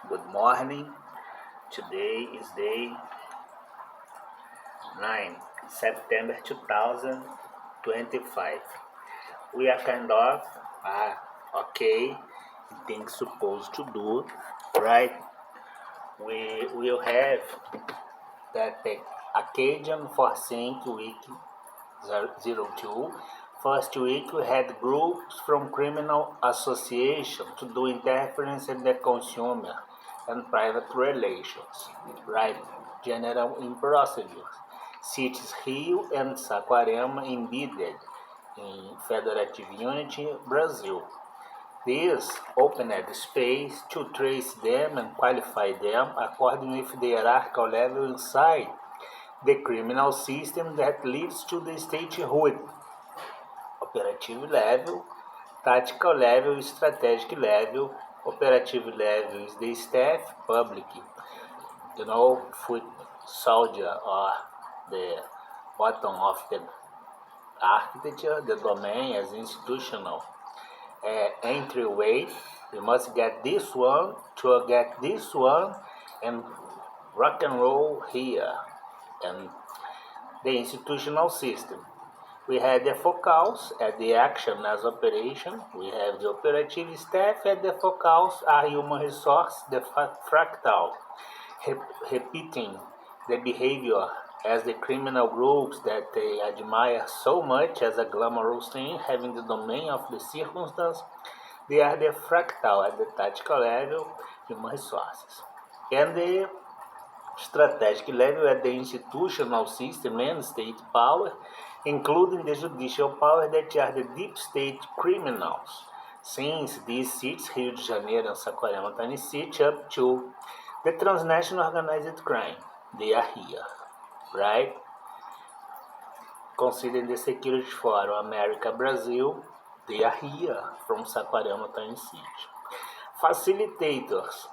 Good morning. Today is day 9, September 2025. We are kind of okay things supposed to do, right? We will have that the occasion for Sync Week 02. First week we had groups from criminal association to do interference in the consumer and private relations, right? General in procedures. Cities Rio and Saquarema embedded in Federative Unity, Brazil. This opened space to trace them and qualify them according with the hierarchical level inside the criminal system that leads to the statehood. Operative level, tactical level, strategic level. Operative level is the staff, public, foot soldier or the bottom of the architecture, the domain as institutional entryway. We must get this one to get this one and rock and roll here. And the institutional system. We have the focals at the action as operation. We have the operative staff at the focals are human resource, the fractal, repeating the behavior as the criminal groups that they admire so much as a glamorous thing, having the domain of the circumstance. They are the fractal at the tactical level, human resources. And the strategic level at the institutional system and state power, including the judicial power that are the deep state criminals, since these seats, Rio de Janeiro and Saquarema Tiny City, up to the transnational organized crime. They are here, right? Considering the Security Forum America Brazil, they are here from Saquarema Tiny City. Facilitators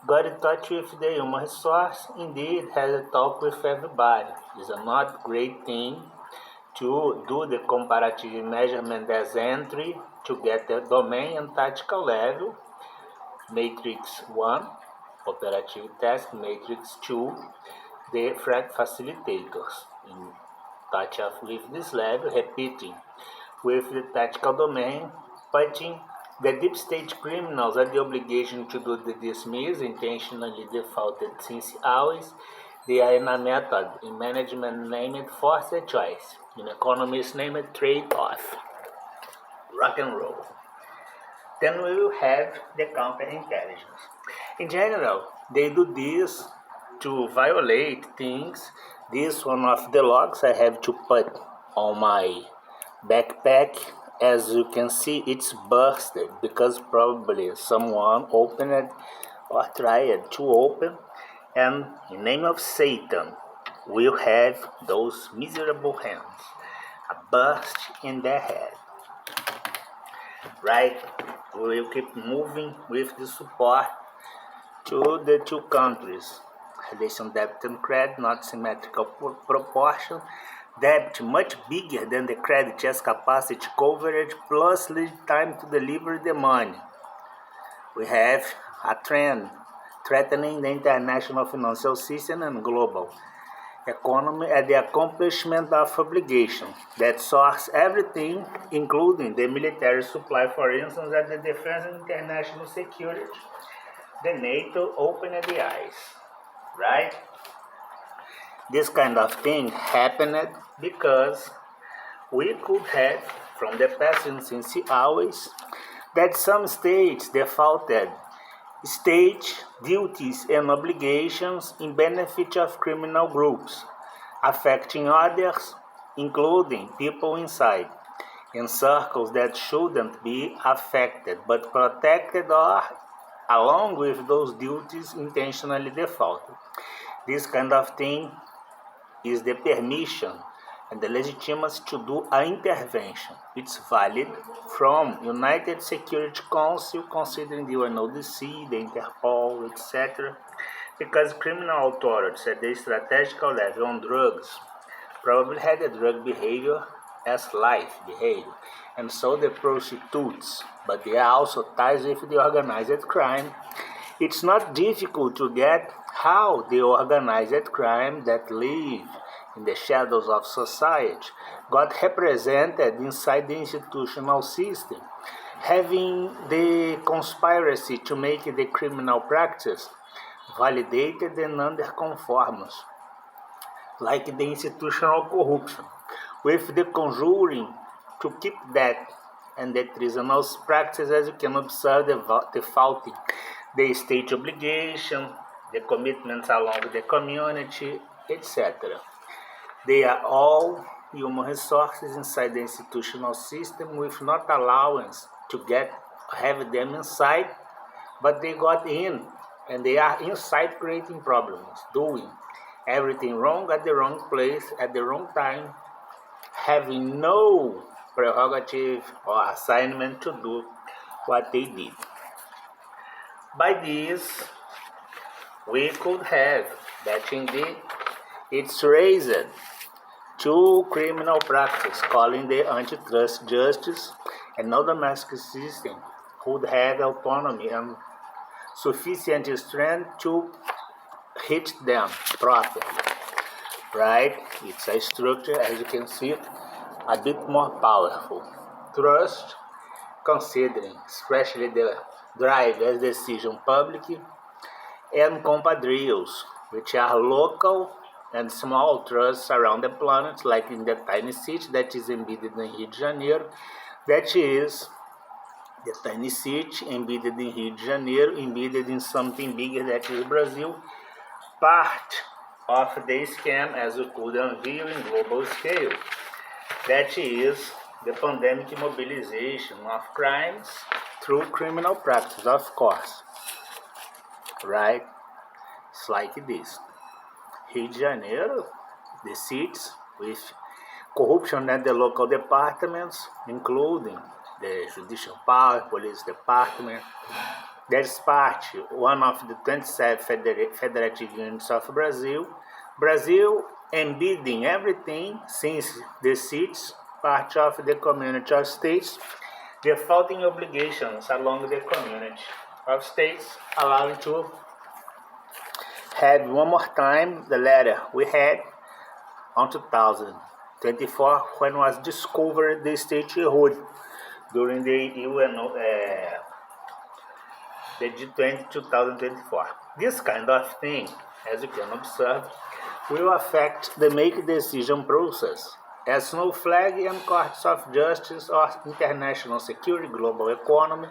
got in touch with the human resource, indeed has a talk with everybody. It's a not great thing to do the comparative measurement as entry to get the domain and tactical level. Matrix 1, operative task, matrix 2, the frag facilitators. In touch with this level, repeating with the tactical domain, punching the deep state criminals had the obligation to do the dismiss, intentionally defaulted since always. They are in a method, in management named force choice, in economists named trade-off. Rock and roll. Then we will have the counterintelligence. In general, they do this to violate things. This one of the logs I have to put on my backpack. As you can see, it's bursted because probably someone opened it or tried to open, and in name of Satan, we'll have those miserable hands a burst in their head. Right? We will keep moving with the support to the two countries. Relation debt and credit, not symmetrical proportion. Debt much bigger than the credit as capacity coverage plus lead time to deliver the money. We have a trend threatening the international financial system and global economy at the accomplishment of obligation that source everything, including the military supply, for instance, at the defense and international security. The NATO opened the eyes, right? This kind of thing happened because we could have, from the past and since always, that some states defaulted state duties and obligations in benefit of criminal groups, affecting others, including people inside, in circles that shouldn't be affected but protected or, along with those duties, intentionally defaulted. This kind of thing is the permission and the legitimacy to do an intervention. It's valid from United Security Council, considering the UNODC, the Interpol, etc. Because criminal authorities at the strategic level on drugs probably had a drug behavior as life behavior. And so the prostitutes, but they are also ties with the organized crime. It's not difficult to get how the organized crime that live in the shadows of society got represented inside the institutional system, having the conspiracy to make the criminal practice validated and under conformance, like the institutional corruption, with the conjuring to keep that and the treasonous practice, as you can observe, the faulting, the state obligation, the commitments along the community, etc. They are all human resources inside the institutional system with not allowance to have them inside, but they got in and they are inside creating problems, doing everything wrong at the wrong place at the wrong time, having no prerogative or assignment to do what they did. By this, we could have that indeed it's raised to criminal practice, calling the antitrust justice and no domestic system would have autonomy and sufficient strength to hit them properly, right? It's a structure, as you can see, a bit more powerful. Trust, considering especially the drive as decision public, and compadrios, which are local and small trusts around the planet, like in the tiny city that is embedded in Rio de Janeiro, that is the tiny city embedded in Rio de Janeiro, embedded in something bigger that is Brazil, part of the scam as we could unveil in global scale. That is the pandemic mobilization of crimes through criminal practice, of course. Right? It's like this. Rio de Janeiro, the cities with corruption at the local departments, including the judicial power, police department. That's part, one of the 27 federative units of Brazil. Brazil embedding everything since the cities, part of the community of states, defaulting obligations along the community of states, allowing to have one more time the letter we had on 2024 when was discovered the statehood during the UNO, the G20 2024. This kind of thing, as you can observe, will affect the make decision process, as no flag and courts of justice or international security, global economy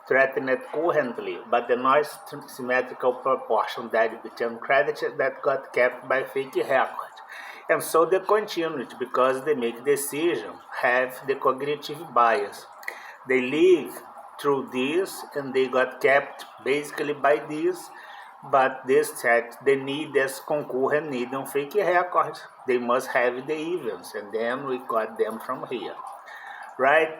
threatened currently, but the non-symmetrical proportion that between credit that got kept by fake records. And so the continuity, because they make decision, have the cognitive bias. They live through this and they got kept basically by this, but they set the need as concurrent need on fake records. They must have the events, and then we got them from here, right?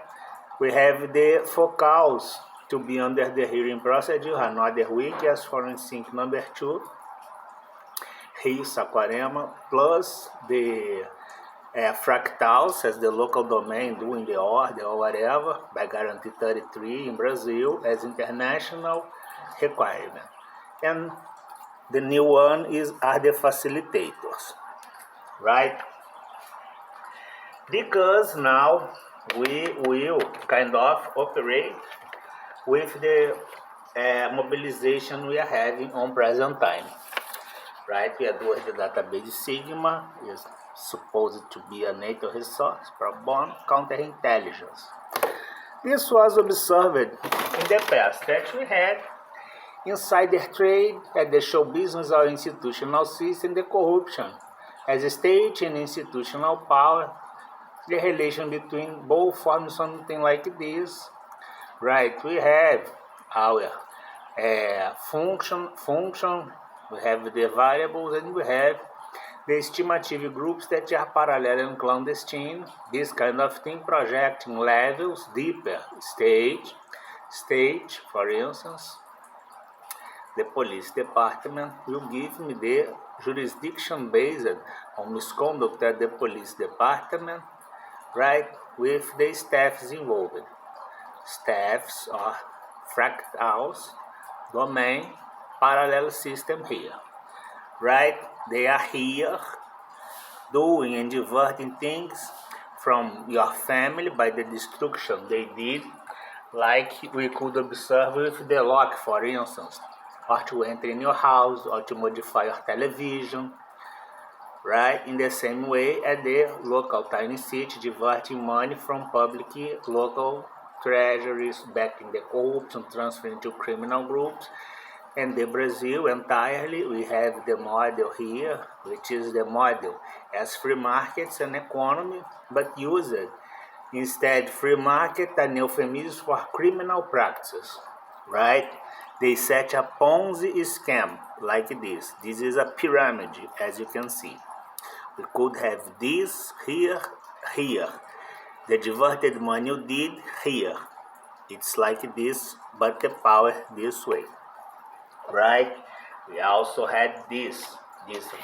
We have the focals to be under the hearing procedure another week as forensic number 2, Rio Saquarema, plus the fractals as the local domain doing the order or whatever by guarantee 33 in Brazil as international requirement. And the new one are the facilitators, right? Because now we will kind of operate with the mobilization we are having on present time, right? We are doing the database Sigma, is supposed to be a NATO resource for born counterintelligence. This was observed in the past that we had insider trade at the show business or institutional system, the corruption as a state and institutional power, the relation between both forms something like this, right? We have our function, we have the variables, and we have the estimative groups that are parallel and clandestine, this kind of thing, projecting levels deeper, stage, for instance. The police department will give me the jurisdiction based on misconduct at the police department, right? With the staffs involved. Staffs are fractals, domain, parallel system here, right? They are here doing and diverting things from your family by the destruction they did, like we could observe with the lock, for instance, or to enter in your house or to modify your television, right? In the same way as the local tiny city diverting money from public local treasuries back in the corruption, transferring to criminal groups. And the Brazil entirely, we have the model here, which is the model as free markets and economy, but used instead free market an euphemism for criminal practices, right? They set a Ponzi scam like this. This is a pyramid, as you can see. We could have this here, here. The diverted money you did here. It's like this, but the power this way, right? We also had this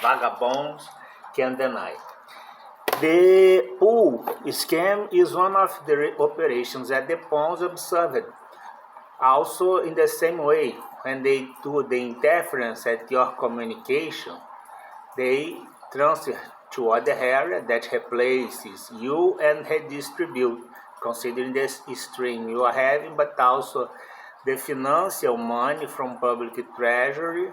vagabonds can deny. The pool scam is one of the operations that the Pons observed. Also, in the same way, when they do the interference at your communication, they transfer to other area that replaces you and redistribute, considering the stream you are having, but also the financial money from public treasury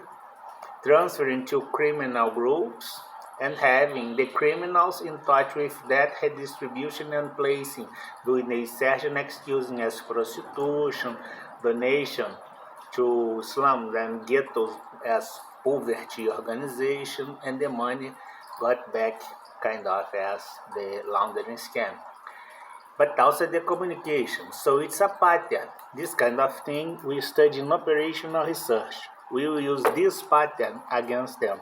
transferring to criminal groups and having the criminals in touch with that redistribution and placing, doing the insertion excusing as prostitution, donation to slums and ghettos as poverty organization, and the money got back kind of as the laundering scam. But also the communication. So it's a pattern. This kind of thing we study in operational research. We will use this pattern against them.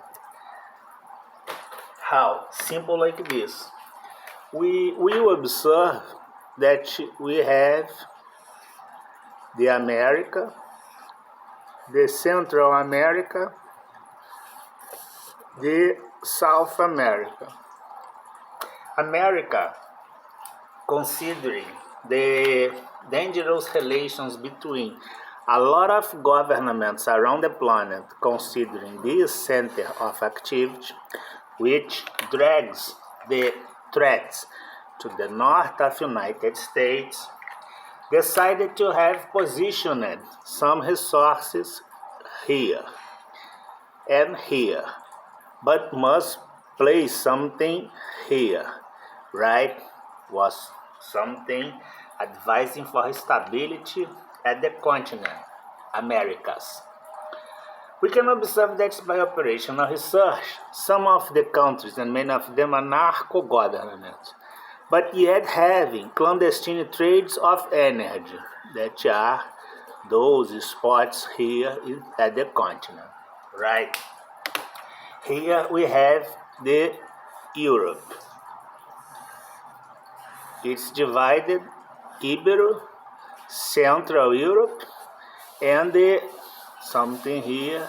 How? Simple like this. We will observe that we have the America, the Central America, the South America. America, considering the dangerous relations between a lot of governments around the planet, considering this center of activity, which drags the threats to the north of United States, decided to have positioned some resources here and here, but must place something here, right? Was something advising for stability at the continent, Americas. We can observe that by operational research, some of the countries and many of them are narco-governments, but yet having clandestine trades of energy that are those spots here at the continent, right? Here we have the Europe. It's divided Ibero, Central Europe, and the something here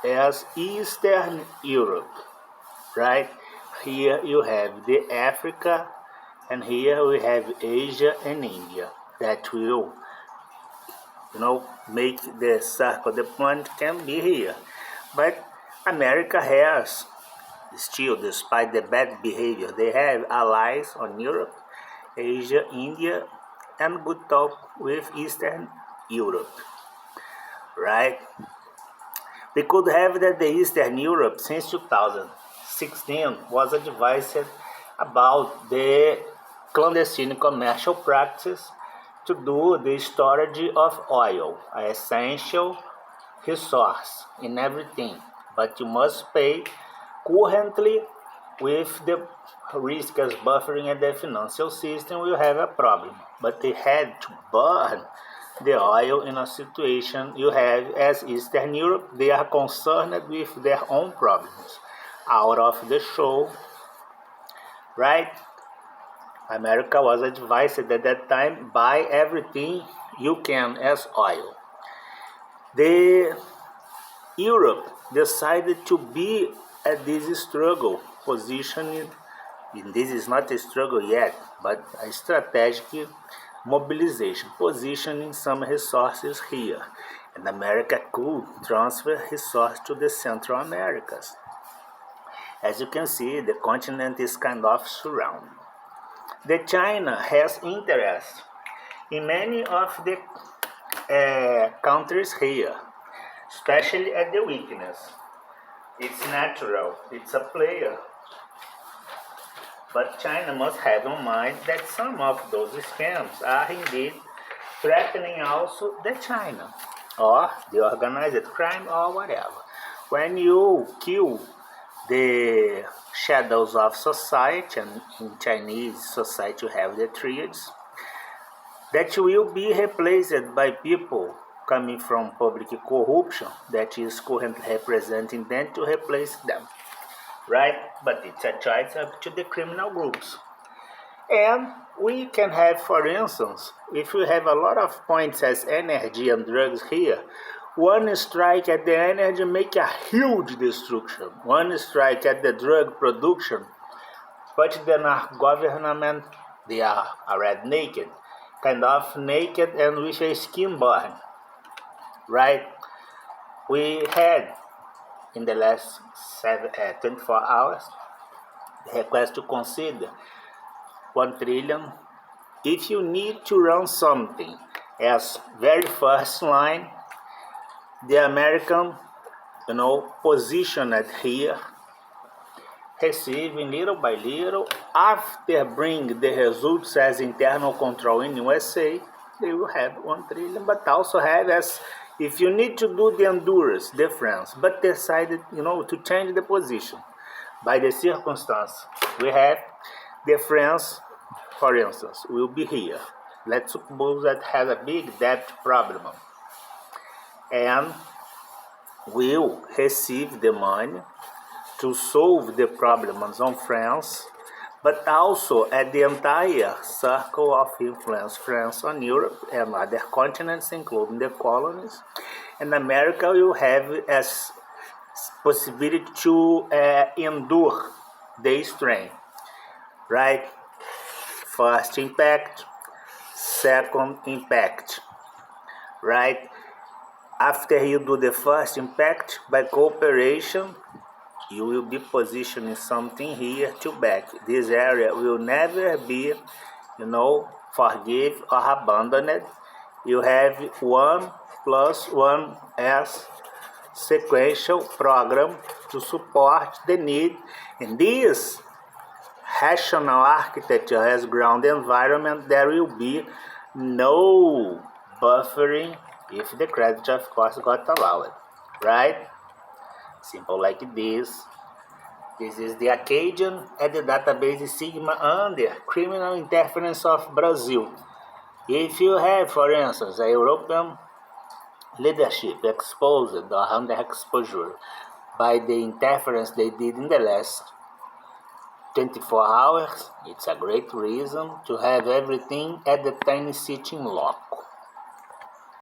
as Eastern Europe, right? Here you have the Africa, and here we have Asia and India that will, make the circle. The point can be here, but America has still, despite the bad behavior, they have allies on Europe, Asia, India, and good talk with Eastern Europe, right? We could have that the Eastern Europe since 2016 was advised about the clandestine commercial practice to do the storage of oil, an essential resource in everything, but you must pay currently with the risk as buffering at the financial system will have a problem. But they had to burn the oil in a situation you have as Eastern Europe. They are concerned with their own problems out of the show, right? America was advised at that time, buy everything you can as oil. The Europe decided to be at this struggle, positioning And this is not a struggle yet, but a strategic mobilization, positioning some resources here. And America could transfer resources to the Central Americas. As you can see, the continent is kind of surrounded. The China has interest in many of the countries here, especially at the weakness. It's natural, it's a player. But China must have in mind that some of those scams are indeed threatening also the China or the organized crime or whatever. When you kill the shadows of society, and in Chinese society you have the triads, that will be replaced by people coming from public corruption that is currently representing them to replace them. Right? But it's a choice up to the criminal groups. And we can have, for instance, if we have a lot of points as energy and drugs here, one strike at the energy make a huge destruction. One strike at the drug production, but the government, they are already naked, kind of naked and with a skin burn. Right? We had in the last 24 hours, the request to consider 1 trillion. If you need to run something as very first line, the American, positioned here, receiving little by little, after bring the results as internal control in USA, they will have 1 trillion, but also have as if you need to do the Honduras, the France, but decided, to change the position by the circumstance. We have the France, for instance, will be here. Let's suppose that has a big debt problem and will receive the money to solve the problems on France, but also at the entire circle of influence, France on Europe and other continents, including the colonies. And America will have as possibility to endure the strain, right? First impact, second impact, right? After you do the first impact, by cooperation, you will be positioning something here to back. This area will never be, forgive or abandoned. You have 1+1 as sequential program to support the need. In this rational architecture as ground environment, there will be no buffering if the credit, of course, got allowed, right? Simple like this. This is the Acadian at the database Sigma under criminal interference of Brazil. If you have, for instance, a European leadership exposed or under exposure by the interference they did in the last 24 hours, it's a great reason to have everything at the tiny sitting lock.